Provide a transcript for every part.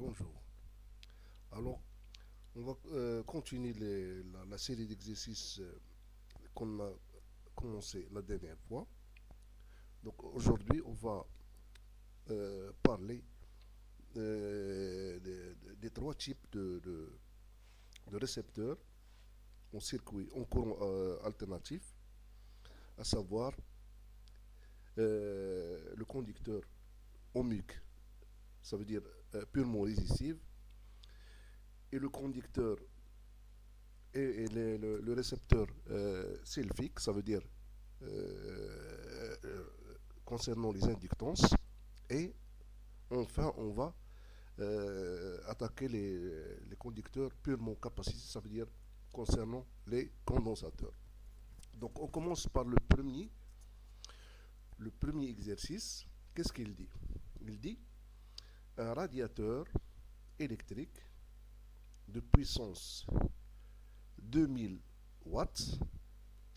Bonjour. Alors, on va continuer la série d'exercices qu'on a commencé la dernière fois. Donc aujourd'hui, on va parler des trois types de récepteurs en circuit, en courant alternatif, à savoir le conducteur ohmique, ça veut dire purement résistif, et le conducteur le récepteur sylphique, ça veut dire concernant les inductances. Et enfin, on va attaquer les conducteurs purement capacitifs, ça veut dire concernant les condensateurs. Donc on commence par le premier exercice. Qu'est-ce qu'il dit? Il dit un radiateur électrique de puissance 2000 watts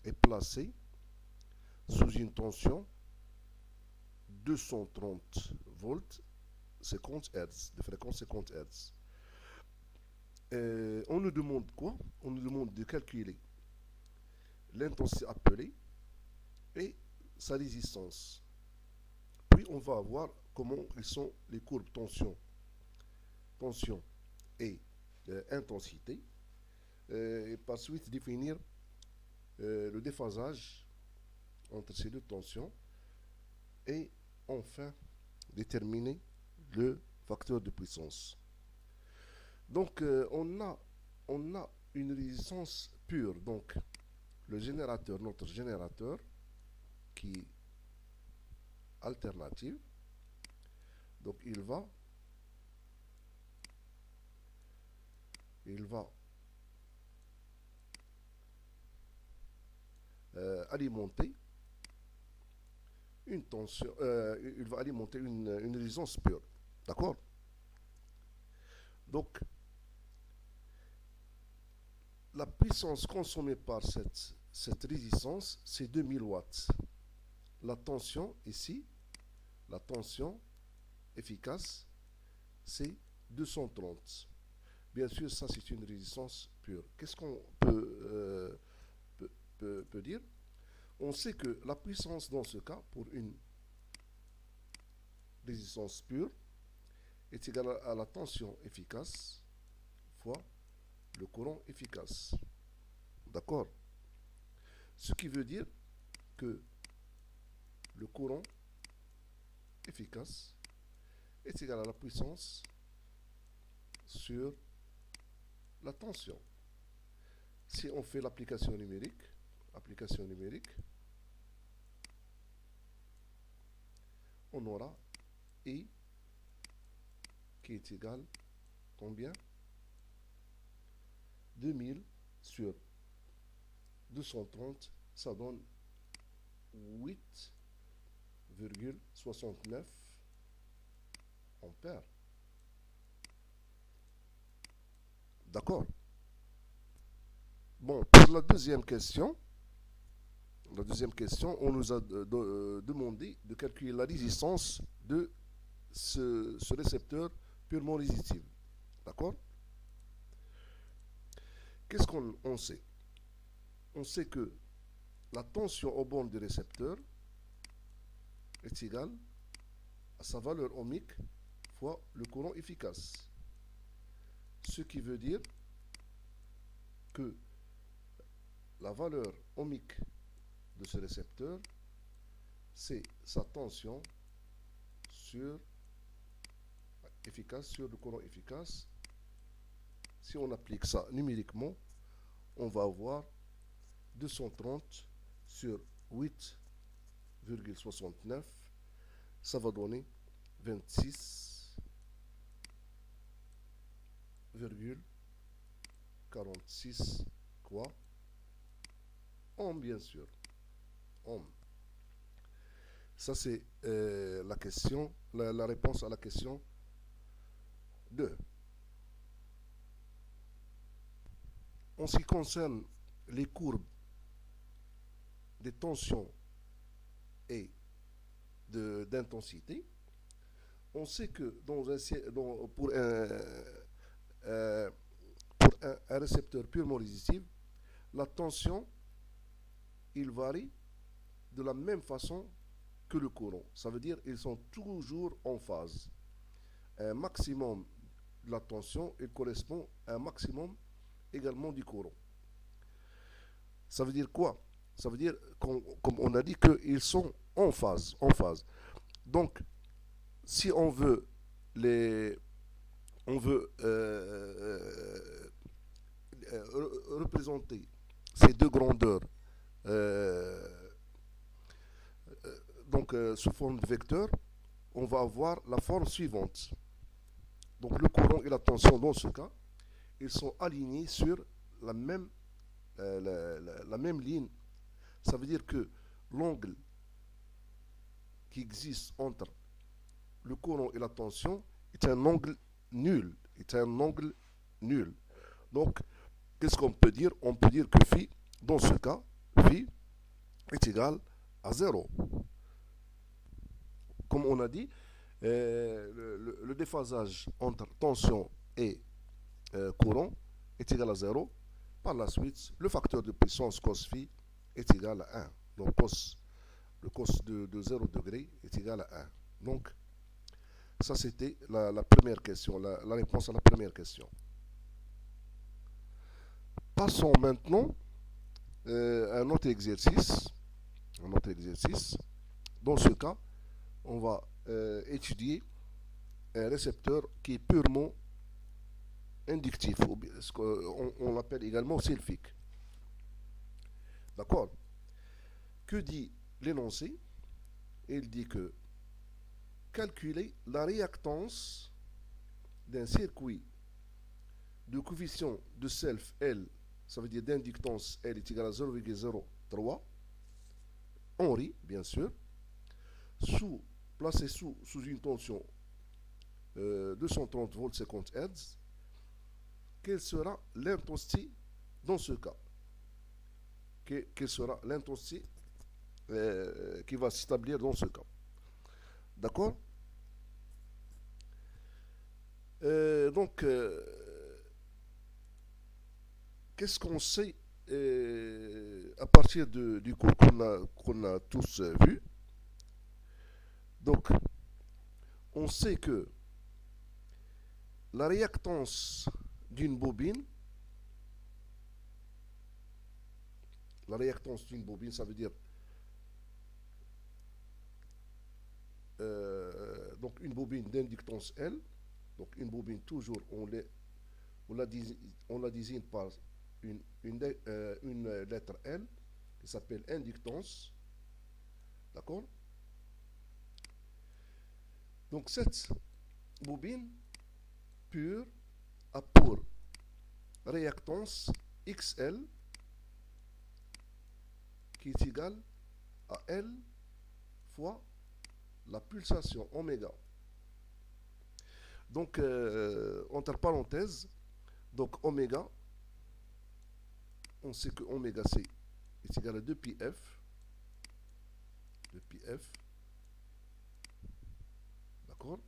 est placé sous une tension 230 volts 50 Hz, de fréquence 50 Hz. On nous demande quoi? On nous demande de calculer l'intensité appelée et sa résistance. Puis on va voir comment ils sont les courbes tension et intensité. Et par suite définir le déphasage entre ces deux tensions et enfin déterminer le facteur de puissance. Donc on a une résistance pure, donc le générateur, notre générateur qui est alternatif, donc il va alimenter une tension, il va alimenter une résistance pure. D'accord? Donc, la puissance consommée par cette résistance, c'est 2000 watts. La tension ici, la tension efficace, c'est 230. Bien sûr, ça c'est une résistance pure. Qu'est-ce qu'on peut dire? On sait que la puissance dans ce cas, pour une résistance pure, est égale à la tension efficace fois le courant efficace. D'accord? Ce qui veut dire que le courant efficace est égal à la puissance sur la tension. Si on fait l'application numérique, on aura I qui est égal combien? 2000 sur 230, ça donne 8,69 ampères. D'accord? Bon, pour la deuxième question, on nous a demandé de calculer la résistance de ce récepteur purement résistif. D'accord? Qu'est-ce qu'on sait? On sait que la tension aux bornes du récepteur est égale à sa valeur ohmique fois le courant efficace. Ce qui veut dire que la valeur ohmique de ce récepteur, c'est sa tension efficace sur le courant efficace. Si on applique ça numériquement, on va avoir 230 sur 8,69, ça va donner 26,46 quoi? Ohm, bien sûr. Ohm. Ça, c'est la question, la réponse à la question 2. En ce qui concerne les courbes des tensions et d'intensité, on sait que un récepteur purement résistif, la tension, il varie de la même façon que le courant. Ça veut dire qu'ils sont toujours en phase. Un maximum de la tension, il correspond à un maximum également du courant. Ça veut dire quoi? Ça veut dire, comme on a dit, qu'ils sont en phase. Donc, si on veut représenter ces deux grandeurs euh, sous forme de vecteur, on va avoir la forme suivante. Donc le courant et la tension dans ce cas, ils sont alignés sur la même, la même ligne. Ça veut dire que l'angle qui existe entre le courant et la tension est un angle nul. Donc, qu'est-ce qu'on peut dire? On peut dire que phi, dans ce cas, phi est égal à 0. Comme on a dit, le déphasage entre tension et courant est égal à 0. Par la suite, le facteur de puissance cos phi est égal à 1. Donc, le cos de 0 degré est égal à 1. Donc, ça c'était la première question, la réponse à la première question. Passons maintenant à un autre exercice. Dans ce cas, on va étudier un récepteur qui est purement inductif, on l'appelle également sylphique. D'accord? Que dit l'énoncé? Il dit que calculer la réactance d'un circuit de coefficient de self L, ça veut dire d'inductance L est égal à 0,03, Henry, bien sûr, placé sous une tension 230 volts 50 Hz, quelle sera l'intensité dans ce cas? Quelle sera l'intensité qui va s'établir dans ce cas? D'accord? Qu'est-ce qu'on sait à partir du cours qu'on a tous vu? Donc, on sait que la réactance d'une bobine, ça veut dire donc une bobine d'inductance L, donc une bobine toujours on la désigne par une lettre L qui s'appelle inductance, d'accord? Donc cette bobine pure a pour réactance XL qui est égale à L fois la pulsation oméga. Donc, entre parenthèses, donc oméga, on sait que oméga C est égal à 2πf. D'accord?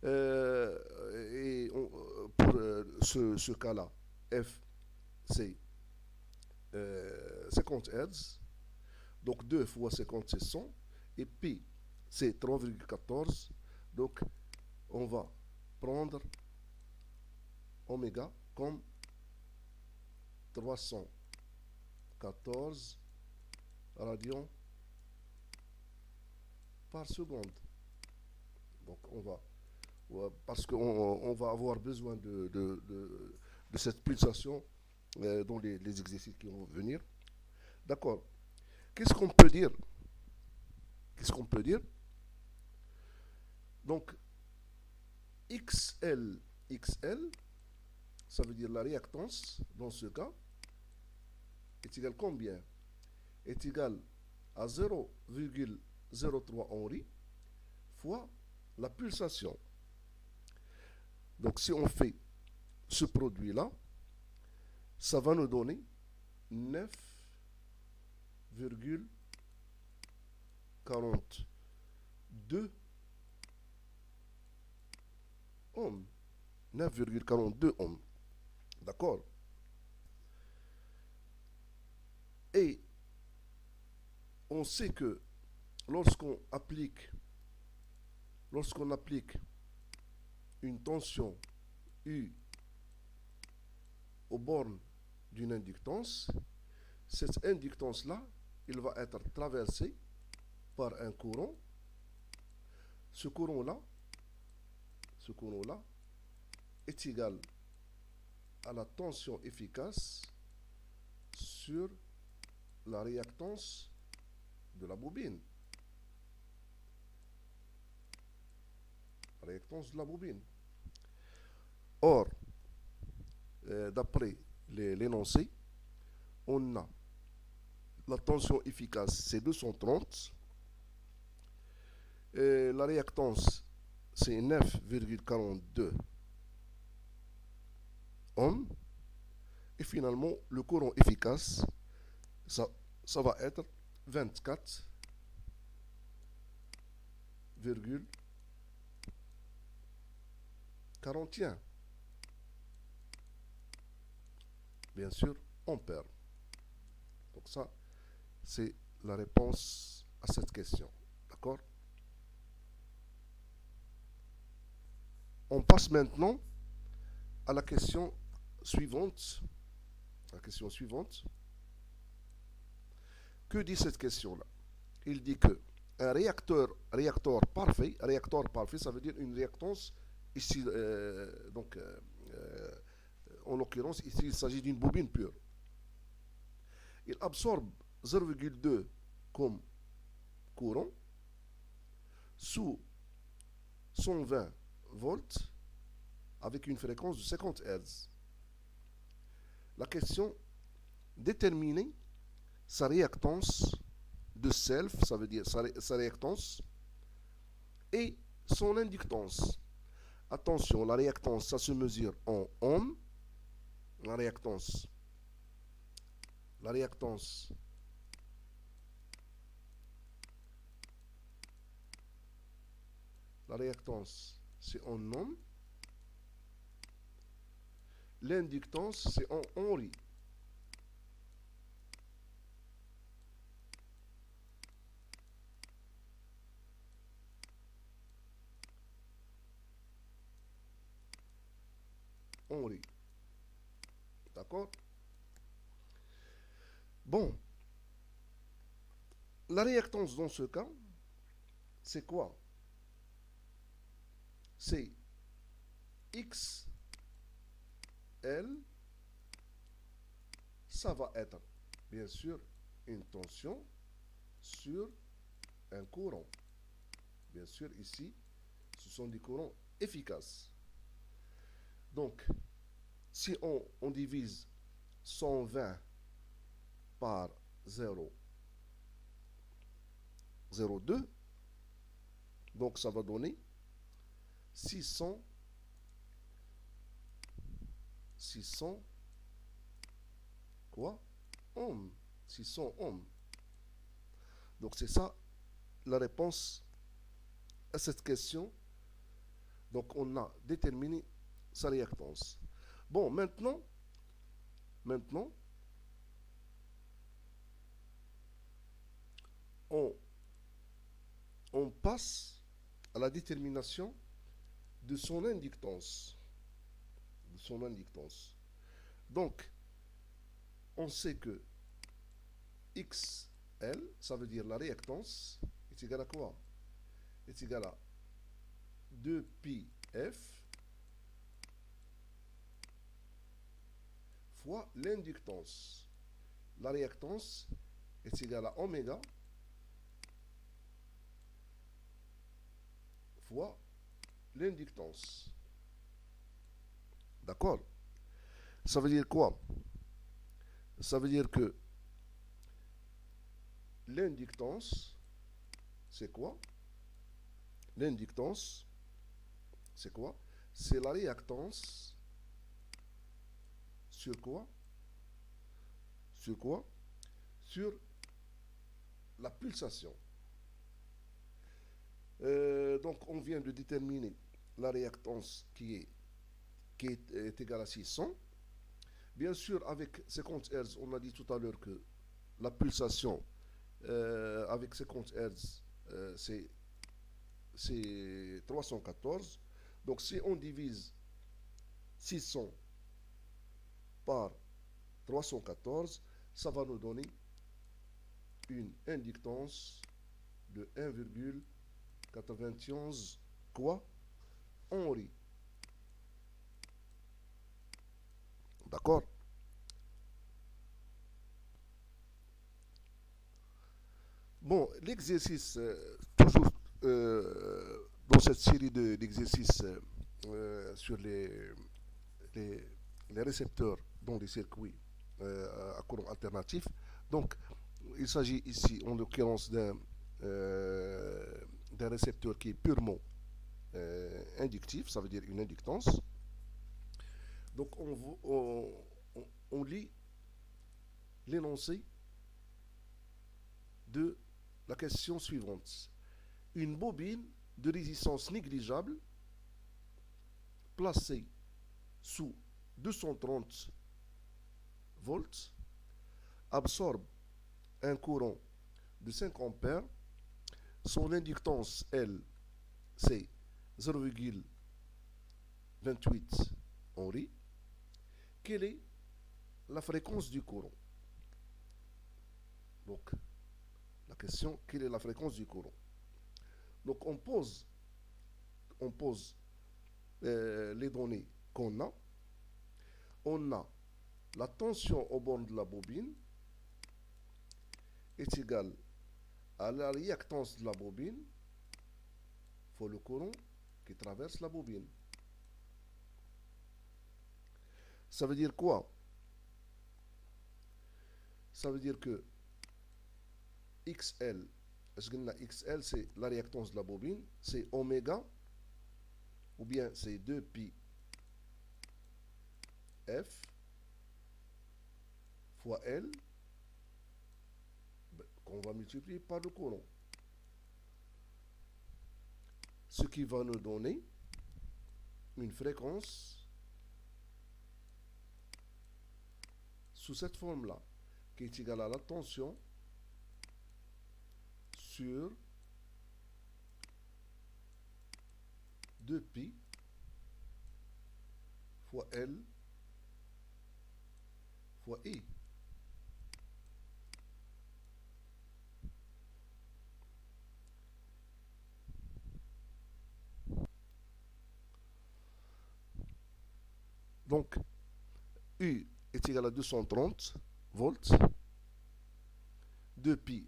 Et pour ce cas-là, F, c'est 50 Hz. Donc 2 fois 50, c'est 100. Et P, c'est 3,14. Donc, on va prendre oméga comme 314 radians par seconde. Donc, parce qu'on va avoir besoin de cette pulsation dans les exercices qui vont venir. D'accord. Qu'est-ce qu'on peut dire? Donc, XL, ça veut dire la réactance, dans ce cas, est égal combien? Est égal à 0,03 Henry fois la pulsation. Donc, si on fait ce produit-là, ça va nous donner 9,42 ohms. 9,42 ohms. D'accord? Et on sait que lorsqu'on applique une tension U aux bornes d'une inductance, cette inductance-là, il va être traversé par un courant. Ce courant-là est égal à la tension efficace sur la réactance de la bobine. Réactance de la bobine. Or, d'après l'énoncé, on a la tension efficace, c'est 230. La réactance, c'est 9,42 ohms. Et finalement, le courant efficace, ça va être 24,41. Bien sûr, ampères. Donc ça, c'est la réponse à cette question. D'accord? On passe maintenant à la question suivante. Que dit cette question-là? Il dit que un réacteur parfait, ça veut dire une réactance ici, en l'occurrence, ici, il s'agit d'une bobine pure. Il absorbe 0,2 comme courant sous 120 volts avec une fréquence de 50 Hz. La question, déterminer sa réactance de self, ça veut dire sa réactance, et son inductance. Attention, la réactance, ça se mesure en ohms. La réactance, c'est en ohms. L'inductance, c'est en Henry. Henry. D'accord? Bon. La réactance dans ce cas, c'est quoi? C'est XL, ça va être bien sûr une tension sur un courant. Bien sûr, ici, ce sont des courants efficaces. Donc, si on divise 120 par 0,02, donc ça va donner 600 quoi? Ohms. 600 ohms. Donc c'est ça la réponse à cette question. Donc on a déterminé sa réactance. Bon, maintenant, on passe à la détermination de son inductance. Donc, on sait que XL, ça veut dire la réactance, est égal à quoi? Est égal à 2πf fois l'inductance. La réactance est égale à oméga fois l'inductance. D'accord? Ça veut dire quoi? Ça veut dire que l'inductance, c'est quoi? L'inductance, c'est quoi? C'est la réactance sur quoi? Sur quoi? Sur la pulsation. Donc, on vient de déterminer la réactance est égale à 600. Bien sûr, avec 50 Hz, on a dit tout à l'heure que la pulsation avec 50 Hz, c'est 314. Donc si on divise 600 par 314, ça va nous donner une inductance de 1,91 quoi Henri. D'accord? Bon, l'exercice, toujours dans cette série d'exercices sur les, les récepteurs dans les circuits à courant alternatif. Donc, il s'agit ici, en l'occurrence, d'un récepteur qui est purement inductif, ça veut dire une inductance. Donc, on lit l'énoncé de la question suivante. Une bobine de résistance négligeable placée sous 230 volts absorbe un courant de 5 ampères. Son inductance, elle, c'est 0,28 Henri. Quelle est la fréquence du courant? Donc, la question, quelle est la fréquence du courant? Donc, on pose les données qu'on a. On a la tension au bord de la bobine est égale à la réactance de la bobine fois le courant qui traverse la bobine. Ça veut dire quoi? Ça veut dire que XL, XL c'est la réactance de la bobine, c'est oméga, ou bien c'est 2pi F fois L, qu'on va multiplier par le courant. Ce qui va nous donner une fréquence sous cette forme-là, qui est égale à la tension sur 2pi fois L fois I. Donc, U est égal à 230 volts. 2pi,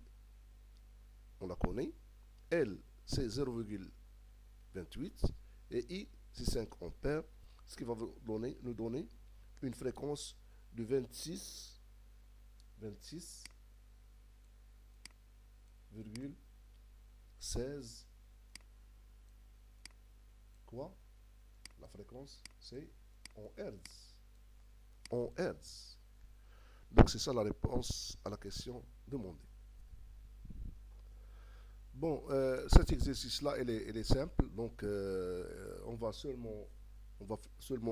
on la connaît. L, c'est 0,28. Et I, c'est 5 ampères. Ce qui va nous donner une fréquence de 26,16. Quoi? La fréquence, c'est en Hertz. En Hertz. Donc c'est ça la réponse à la question demandée. Bon, cet exercice-là, il est simple. Donc on va seulement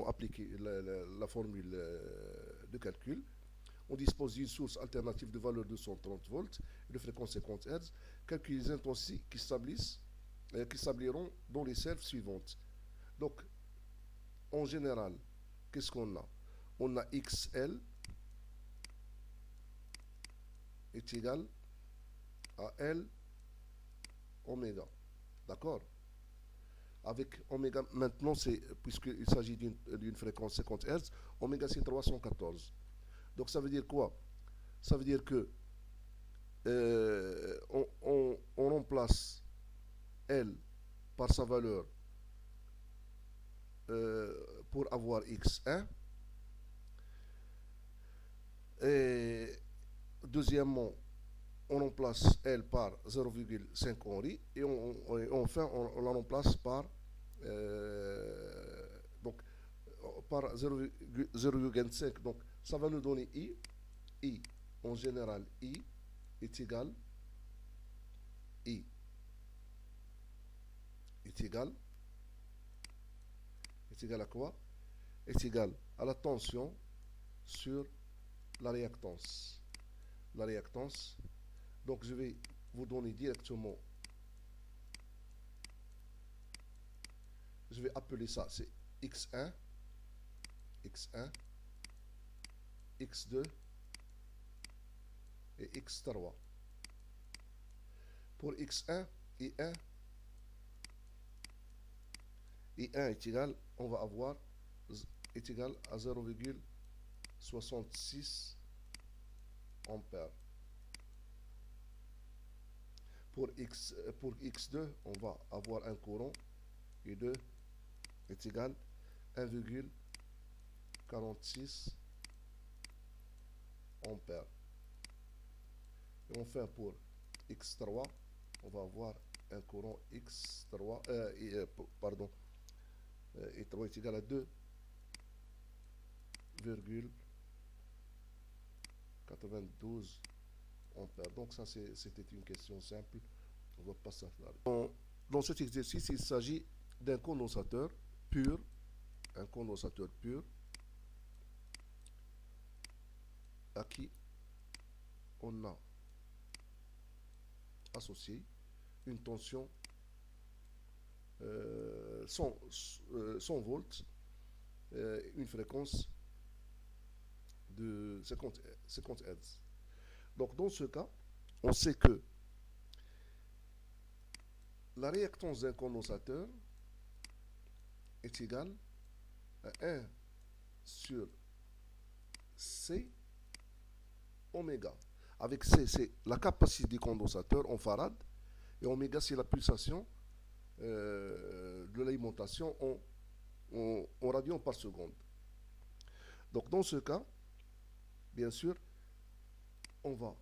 appliquer la formule de calcul. On dispose d'une source alternative de valeur de 130 volts et de fréquence 50 Hz. Calculer les intensités qui s'établiront dans les serves suivantes. Donc, en général, qu'est-ce qu'on a? On a XL est égal à L oméga. D'accord? Avec oméga, maintenant, puisqu'il s'agit d'une fréquence 50 Hz, oméga c'est 314. Donc ça veut dire quoi? Ça veut dire que on remplace L par sa valeur pour avoir X1. Et deuxièmement, on remplace L par 0,5 Henri. Et enfin, on la remplace par, donc, par 0,5. Donc, ça va nous donner I. I, en général, I est égal est égal à quoi? Est égal à la tension sur la réactance. La réactance. Donc je vais vous donner directement, je vais appeler ça, c'est X1, X1, X2 et X3. Pour X1 et 1, et 1 est égal, on va avoir est égal à 0,66 ampères. Pour X2, on va avoir un courant I2 est égal à 1,46 ampères. Et enfin pour X3, on va avoir un courant X3, pardon, I3 est égal à 2,92 ampères. Donc ça c'était une question simple. On va passer à la réponse. Dans cet exercice, il s'agit d'un condensateur pur, un condensateur pur à qui on a associé une tension 100 volts, une fréquence de 50 Hz. Donc dans ce cas, on sait que la réactance d'un condensateur est égale à 1 sur C oméga. Avec C, c'est la capacité du condensateur en farad, et oméga, c'est la pulsation de l'alimentation en radians par seconde. Donc dans ce cas, bien sûr, on va,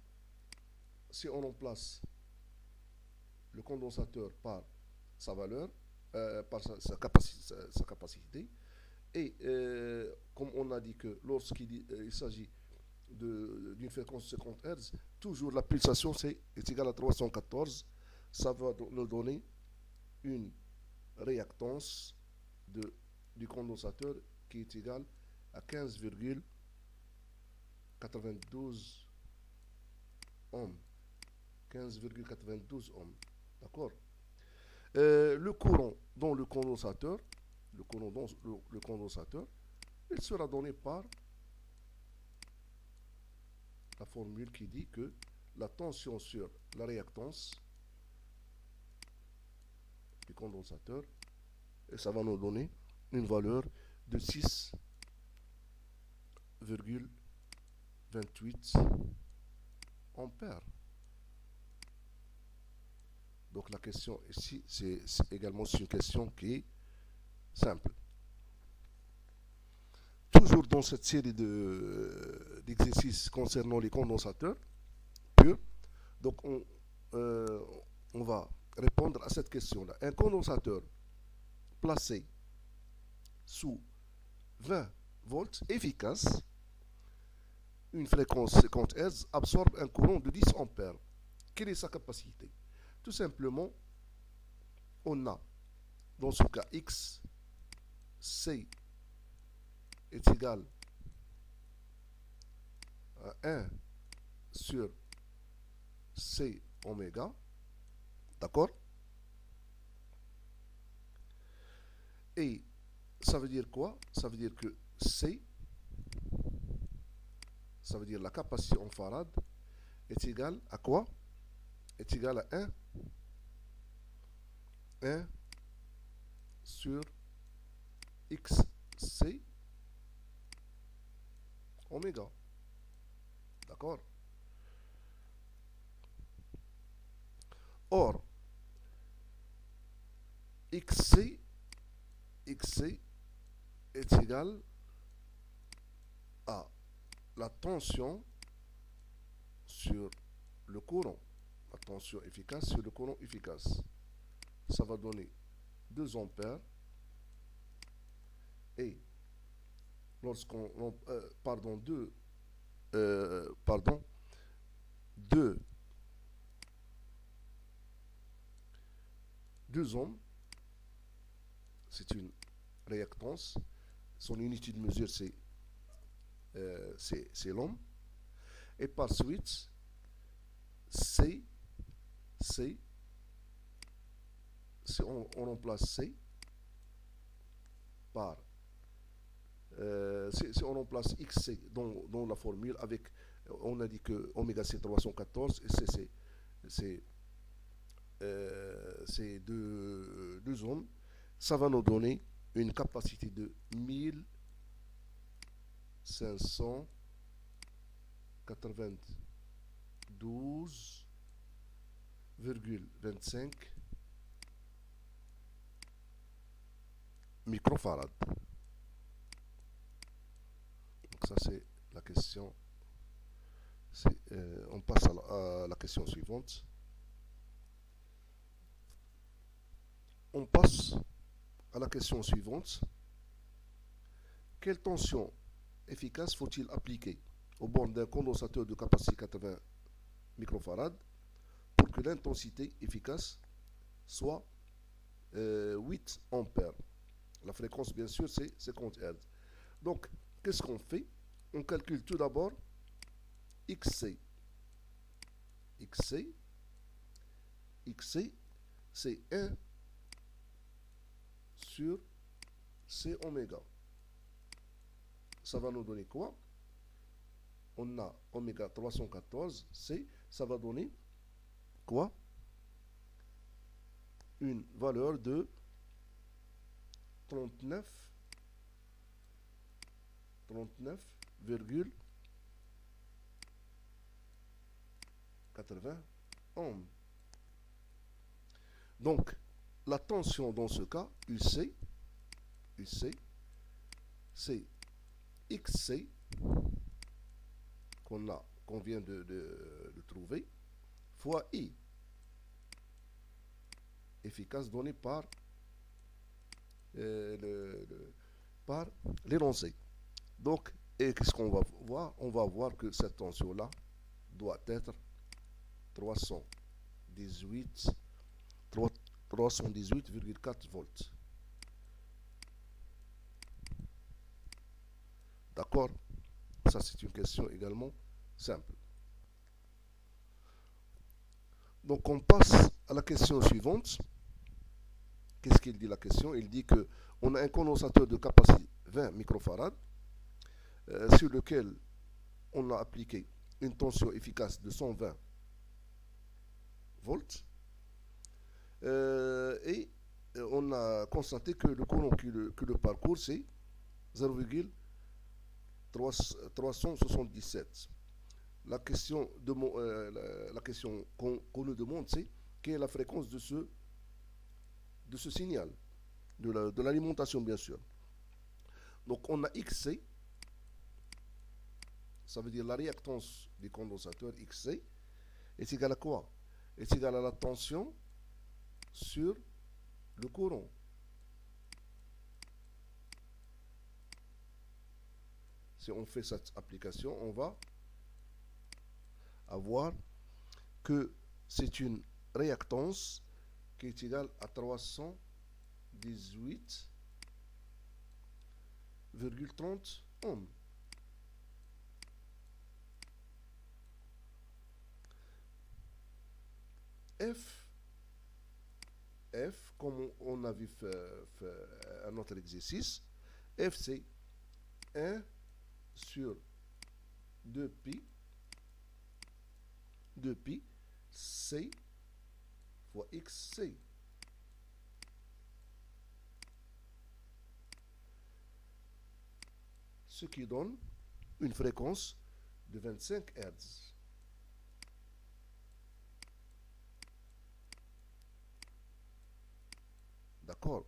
si on remplace le condensateur par sa valeur, par sa capacité, et comme on a dit que lorsqu'il s'agit d'une fréquence de 50 Hz, toujours la pulsation est égale à 314, ça va nous donner une réactance du condensateur qui est égale à 15,92 ohms. 15,92 ohms. D'accord? Le courant dans le condensateur, il sera donné par la formule qui dit que la tension sur la réactance du condensateur, et ça va nous donner une valeur de 6,28 ampères. Donc la question ici, c'est également une question qui est simple. Toujours dans cette série d'exercices concernant les condensateurs purs, donc on va répondre à cette question-là. Un condensateur placé sous 20 volts efficace, une fréquence 50 Hz, absorbe un courant de 10 ampères. Quelle est sa capacité? Tout simplement, on a, dans ce cas, X, C est égal à 1 sur C oméga. D'accord? Et ça veut dire quoi? Ça veut dire que C, ça veut dire la capacité en farad, est égale à quoi? Est égale à 1 sur XC oméga. D'accord? Or, XC est égal à la tension sur le courant. La tension efficace sur le courant efficace. Ça va donner 2 ampères. Et lorsqu'on... pardon, 2 ohms, c'est une réactance. Son unité de mesure, c'est l'ohm. Et par suite, C, si on remplace C par si on remplace XC dans la formule avec, on a dit que oméga c'est 314 et c'est deux ohms, ça va nous donner une capacité de 1592,25 microfarads. Donc ça c'est la question. On passe à la question suivante. On passe à la question suivante. Quelle tension efficace faut-il appliquer au bord d'un condensateur de capacité 80 microfarads pour que l'intensité efficace soit 8 ampères? La fréquence, bien sûr, c'est 50 Hz. Donc, qu'est-ce qu'on fait? On calcule tout d'abord XC. XC, c'est 1 sur C oméga. Ça va nous donner quoi? On a oméga 314, C, ça va donner quoi? Une valeur de 39,80 ohms. Donc, la tension dans ce cas, UC, c'est XC qu'on vient de trouver, fois I, efficace donné par l'énoncé. Donc, et qu'est-ce qu'on va voir? On va voir que cette tension-là doit être 318,4 volts. D'accord? Ça, c'est une question également simple. Donc, on passe à la question suivante. Qu'est-ce qu'il dit la question? Il dit qu'on a un condensateur de capacité 20 microfarads sur lequel on a appliqué une tension efficace de 120 volts et on a constaté que le courant que le parcours c'est 0,377. La question qu'on nous demande, c'est quelle est la fréquence de ce signal, de l'alimentation bien sûr. Donc on a XC, ça veut dire la réactance du condensateur XC est égale à quoi? Est égale à la tension sur le courant. Si on fait cette application, on va avoir que c'est une réactance qui est égale à 318,30 ohms. F, comme on a vu fait un autre exercice, F c'est 1 sur 2pi C fois XC. Ce qui donne une fréquence de 25 Hz. D'accord.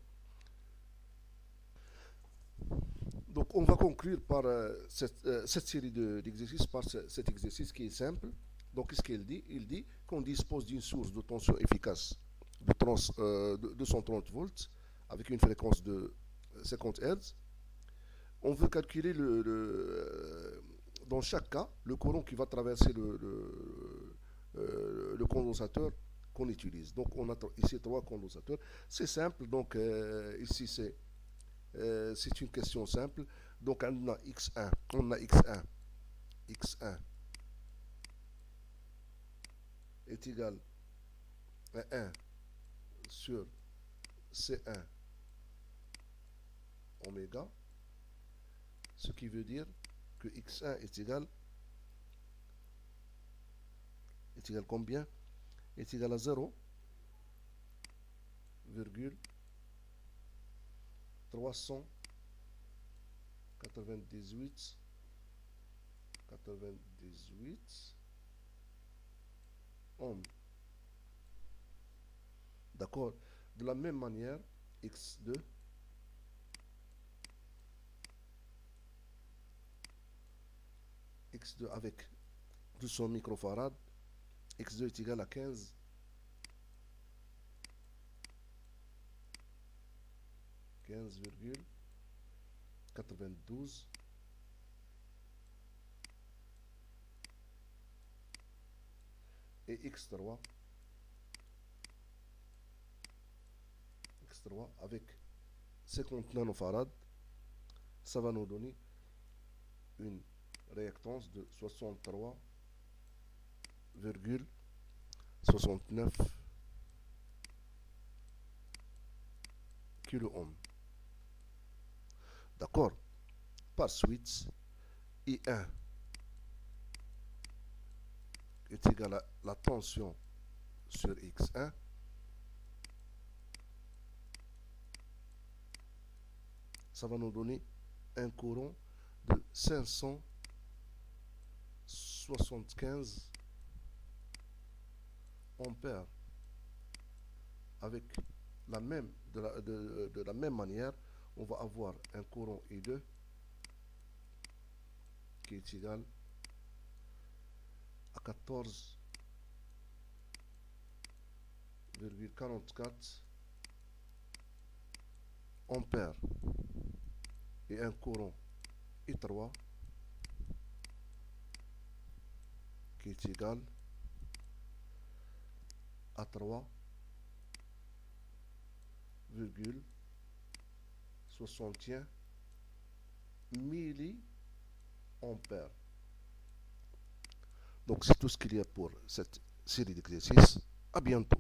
Donc on va conclure par cette série d'exercices, par cet exercice qui est simple. Donc qu'est-ce qu'il dit? Il dit qu'on dispose d'une source de tension efficace de 230 volts avec une fréquence de 50 Hz. On veut calculer dans chaque cas le courant qui va traverser le condensateur qu'on utilise. Donc on a ici 3 condensateurs. C'est simple. Donc ici c'est c'est une question simple. Donc on a x1, x1 est égal à 1 sur C1 oméga, ce qui veut dire que x1 est égal combien? Est égal à 0,398 ohms. D'accord? De la même manière, x2 avec 200 microfarads, x2 est égal à 15,92 et x3 avec 50 nanofarads, ça va nous donner une réactance de 63,69 kilo-ohms. D'accord? Par suite, I1 est égal à la tension sur X1 ça va nous donner un courant de 575 ampères. Avec la même, de la même manière, on va avoir un courant I2 qui est égal à 14,44 ampères et un courant I3 qui est égal à 3,61 milliampères. Donc c'est tout ce qu'il y a pour cette série d'exercices. À bientôt.